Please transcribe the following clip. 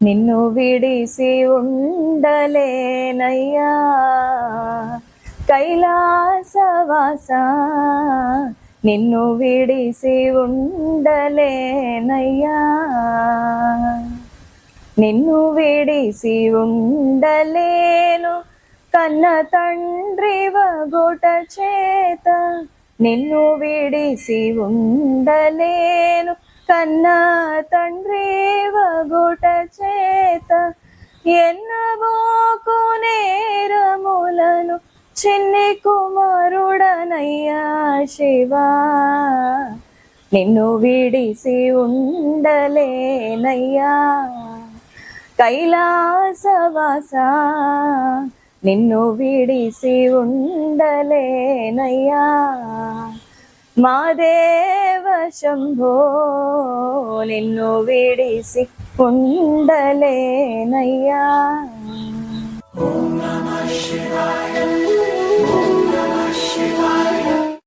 నిన్ను విడిసి ఉండలేనయ్యా కైలాసవాస, నిన్ను విడిసి ఉండలేనయ్యా, నిన్ను విడిసి ఉండలేను కన్న తండ్రి వగుట చేత, నిన్ను విడిసి ఉండలేను కన్న తండ్రి వగుట చేత, ఎన్నబోకు నేరములను చిన్ని కుమారుడనయ్యా శివా, నిన్ను విడిసి ఉండలేనయ్యా కైలాసవాస, నిన్ను విడిసి ఉండలేనయ్యా, మా దేవ శంభో నిన్ను విడిసి ఉండలేనయ్యా.